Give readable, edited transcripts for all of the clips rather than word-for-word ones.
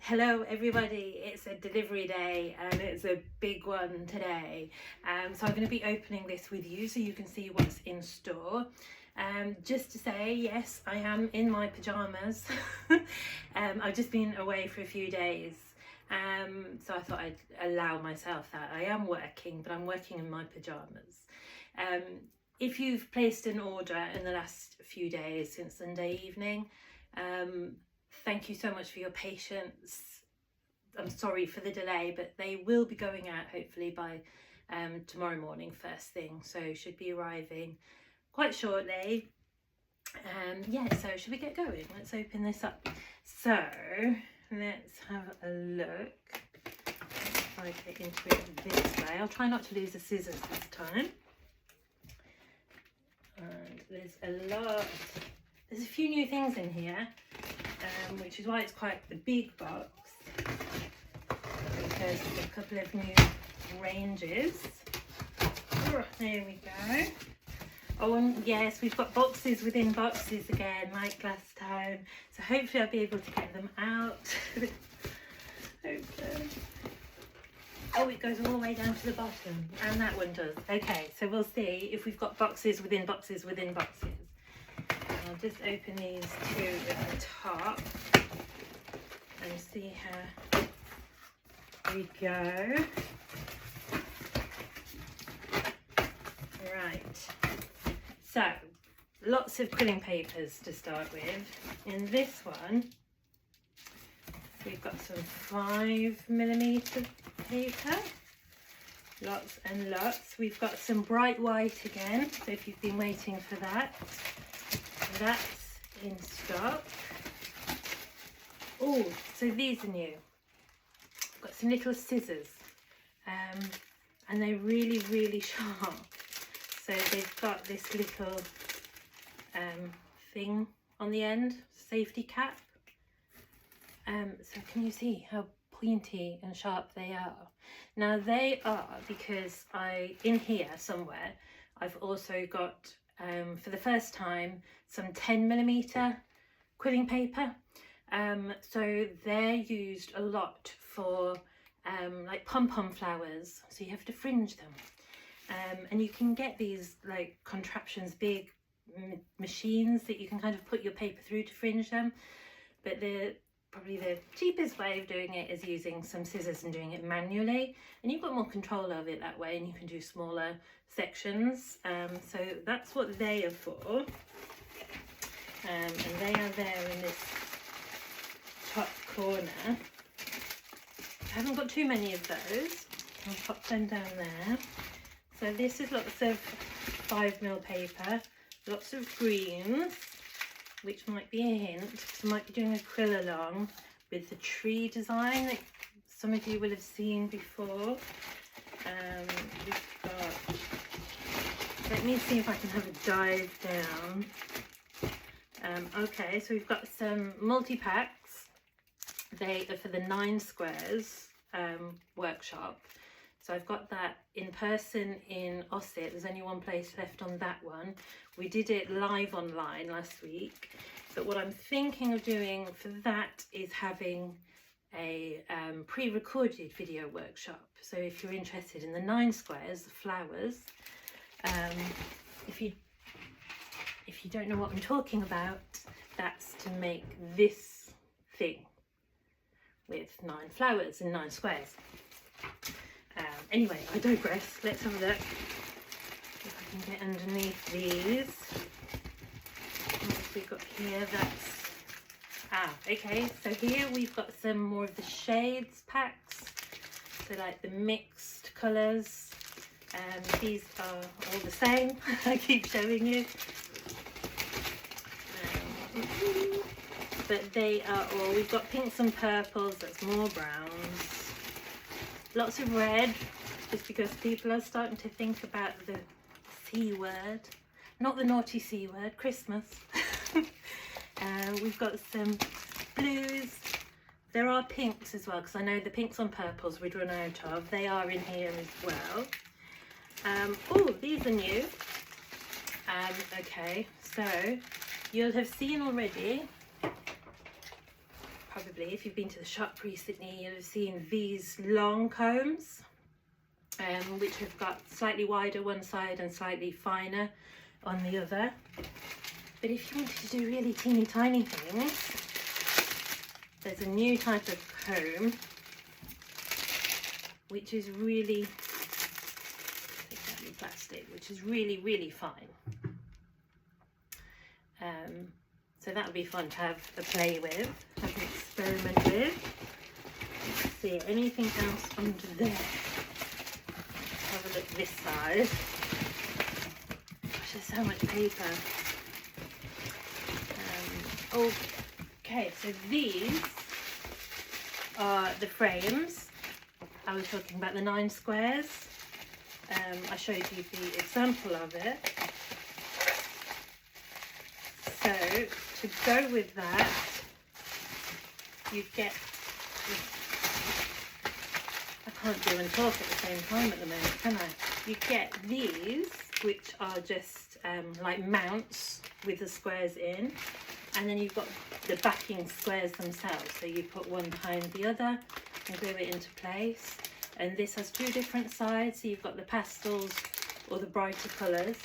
Hello everybody, it's a delivery day and it's a big one today. So I'm going to be opening this with you so you can see what's in store. Just to say, yes, I am in my pyjamas. I've just been away for a few days. So I thought I'd allow myself that. I am working, but I'm working in my pyjamas. If you've placed an order in the last few days since Sunday evening, thank you so much for your patience. I'm sorry for the delay, but they will be going out hopefully by tomorrow morning first thing, so should be arriving quite shortly. Yeah, so should we get going? Let's open this up. So let's have a look. If I get into it this way, I'll try not to lose the scissors this time. And there's a few new things in here. Which is why it's quite a big box, because there's a couple of new ranges. Oh, there we go. Oh, and yes, we've got boxes within boxes again, like last time. So hopefully I'll be able to get them out. Hopefully. Oh, it goes all the way down to the bottom, and that one does. Okay, so we'll see if we've got boxes within boxes within boxes. I'll just open these two at the top and see how we go. Right, so lots of quilling papers to start with. In this one, we've got some 5mm paper, lots and lots. We've got some bright white again, so if you've been waiting for that, that's in stock. Oh, so these are new. I've got some little scissors, and they're really sharp. So they've got this little thing on the end, safety cap. So can you see how pointy and sharp they are? Now they are because in here somewhere I've also got for the first time some 10mm quilling paper. So they're used a lot for like pom-pom flowers, so you have to fringe them. And you can get these like contraptions, big machines that you can kind of put your paper through to fringe them, but probably the cheapest way of doing it is using some scissors and doing it manually, and you've got more control over it that way, and you can do smaller sections. So that's what they are for, and they are there in this top corner. I haven't got too many of those. I'll pop them down there. So this is lots of 5mm paper, lots of greens, which might be a hint, because I might be doing a quill along with the tree design that some of you will have seen before. We've got, let me see if I can have a dive down. Okay, so we've got some multi-packs. They are for the 9 squares workshop. So I've got that in person in Ossett. There's only one place left on that one. We did it live online last week, but what I'm thinking of doing for that is having a pre-recorded video workshop. So if you're interested in the 9 squares, the flowers, if you don't know what I'm talking about, that's to make this thing with 9 flowers and 9 squares. Anyway, I digress. Let's have a look if I can get underneath these. What have we got here? Okay, so here we've got some more of the shades packs, so like the mixed colours. These are all the same. I keep showing you, but they are all, we've got pinks and purples, that's more browns. Lots of red, just because people are starting to think about the C word, not the naughty C word, Christmas. We've got some blues. There are pinks as well, because I know the pinks and purples we'd run out of. They are in here as well. Oh, these are new. Okay, so you'll have seen already probably, if you've been to the shop recently, you'll have seen these long combs, which have got slightly wider one side and slightly finer on the other. But if you wanted to do really teeny tiny things, there's a new type of comb which is really, plastic, which is really fine. So that would be fun to have a play with, have an experiment with. Let's see, anything else under there? Have a look this side. Gosh, there's so much paper. Okay, so these are the frames. I was talking about the 9 squares. I showed you the example of it. So to go with that, you get, I can't do and talk at the same time at the moment, can I? You get these, which are just like mounts with the squares in, and then you've got the backing squares themselves. So you put one behind the other and glue it into place. And this has 2 different sides, so you've got the pastels or the brighter colours.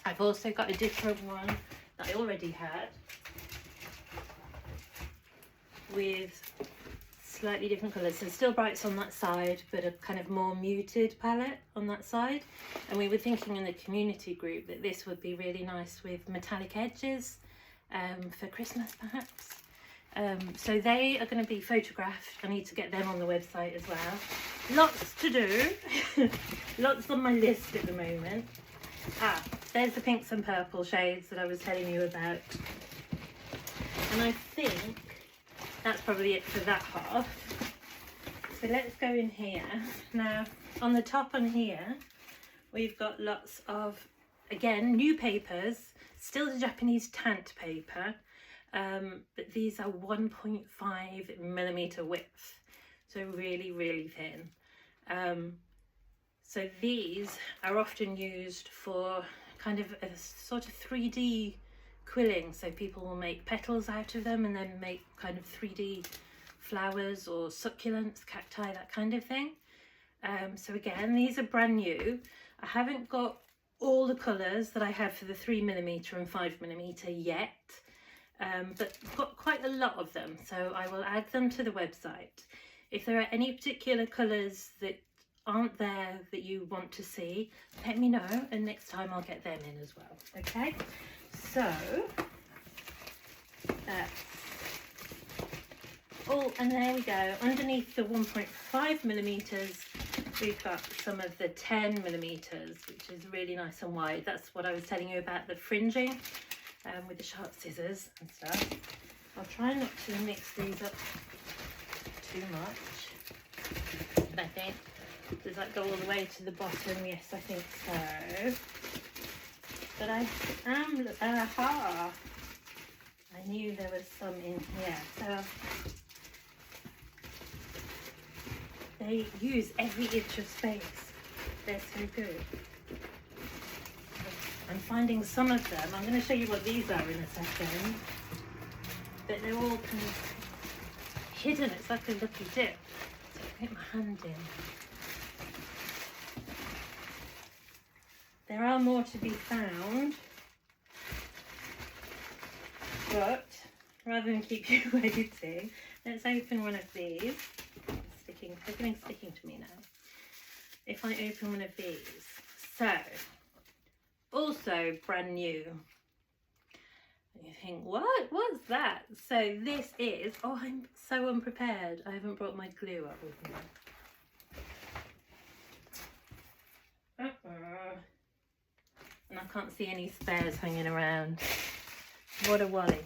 I've also got a different one that I already had with slightly different colours. So still brights on that side, but a kind of more muted palette on that side. And we were thinking in the community group that this would be really nice with metallic edges for Christmas perhaps. So they are going to be photographed. I need to get them on the website as well. Lots to do. Lots on my list at the moment. There's the pinks and purple shades that I was telling you about. And I think that's probably it for that half. So let's go in here. Now, on the top on here, we've got lots of, again, new papers. Still the Japanese tant paper. But these are 1.5 millimeter width, so really thin. So these are often used for kind of a sort of 3D quilling, so people will make petals out of them and then make kind of 3D flowers or succulents, cacti, that kind of thing. So again, these are brand new. I haven't got all the colours that I have for the 3mm and 5mm yet. But I've got quite a lot of them, so I will add them to the website. If there are any particular colours that aren't there that you want to see, let me know, and next time I'll get them in as well. Okay, so oh, and there we go. Underneath the 1.5mm, we've got some of the 10mm, which is really nice and wide. That's what I was telling you about, the fringing. With the sharp scissors and stuff. I'll try not to mix these up too much. But I think, does that go all the way to the bottom? Yes, I think so. But I am, aha! I knew there was some in here. So they use every inch of space. They're so good. I'm finding some of them, I'm going to show you what these are in a second, but they're all kind of hidden. It's like a lucky dip. So I'll get my hand in. There are more to be found, but rather than keep you waiting, let's open one of these. Everything's sticking to me now. If I open one of these, so also brand new. And you think, what's that? So this is, oh, I'm so unprepared. I haven't brought my glue up with me. And I can't see any spares hanging around. What a wally.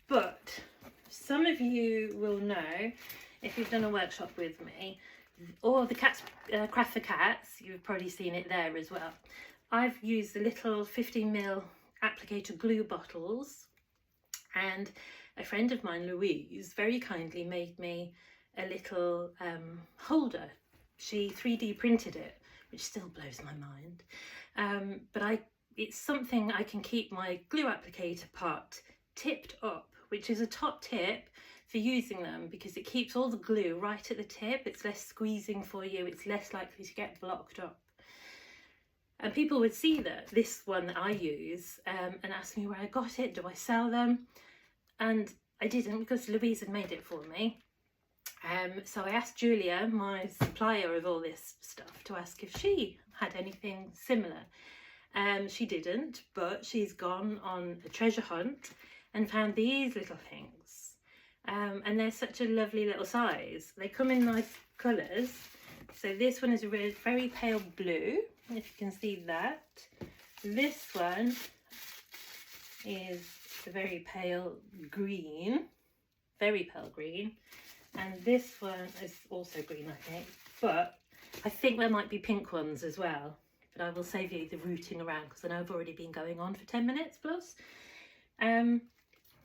But some of you will know, if you've done a workshop with me, or the Craft for Cats, you've probably seen it there as well. I've used the little 15mm applicator glue bottles, and a friend of mine, Louise, very kindly made me a little holder. She 3D printed it, which still blows my mind. But it's something I can keep my glue applicator pot tipped up, which is a top tip for using them because it keeps all the glue right at the tip. It's less squeezing for you, it's less likely to get blocked up. And people would see that this one that I use and ask me where I got it, do I sell them? And I didn't, because Louise had made it for me. So I asked Julia, my supplier of all this stuff, to ask if she had anything similar. She didn't, but she's gone on a treasure hunt and found these little things. And they're such a lovely little size. They come in nice colours. So this one is a very pale blue, if you can see that. This one is a very pale green, very pale green. And this one is also green, I think. But I think there might be pink ones as well. But I will save you the rooting around because I know I've already been going on for 10 minutes plus.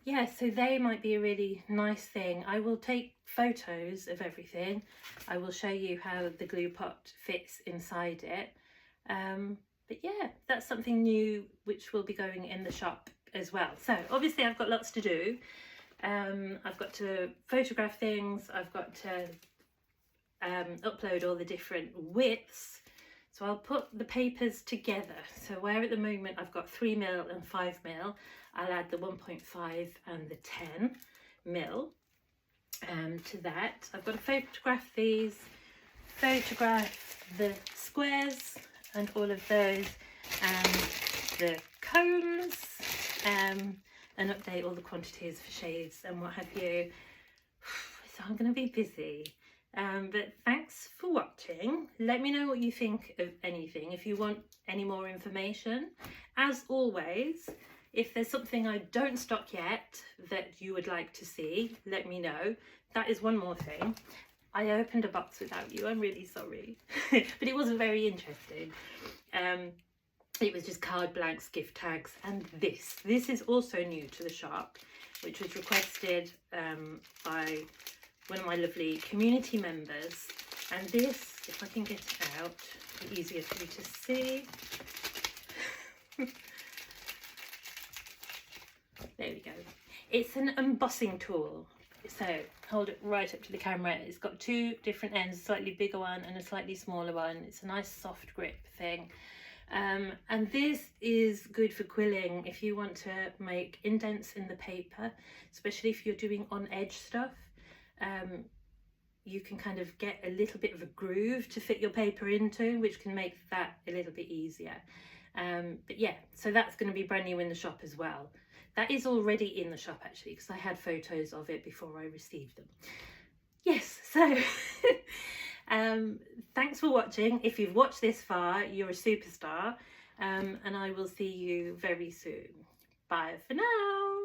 Yeah, so they might be a really nice thing. I will take photos of everything. I will show you how the glue pot fits inside it. But yeah, that's something new which will be going in the shop as well. So obviously I've got lots to do. I've got to photograph things. I've got to upload all the different widths. So I'll put the papers together. So where at the moment I've got 3mm and 5mm, I'll add the 1.5 and the 10mm to that. I've got to photograph these, photograph the squares and all of those, and the cones, and update all the quantities for shades and what have you. So I'm going to be busy. But thanks for watching. Let me know what you think of anything, if you want any more information. As always, if there's something I don't stock yet that you would like to see, let me know. That is one more thing. I opened a box without you, I'm really sorry. But it wasn't very interesting. It was just card blanks, gift tags, and this. This is also new to the shop, which was requested by one of my lovely community members. And this, if I can get it out, it'll be easier for you to see. There we go. It's an embossing tool. So hold it right up to the camera. It's got two different ends, a slightly bigger one and a slightly smaller one. It's a nice soft grip thing. And this is good for quilling if you want to make indents in the paper, especially if you're doing on edge stuff. You can kind of get a little bit of a groove to fit your paper into, which can make that a little bit easier. But yeah, so that's going to be brand new in the shop as well. That is already in the shop actually, because I had photos of it before I received them. Yes, so thanks for watching. If you've watched this far, you're a superstar, and I will see you very soon. Bye for now.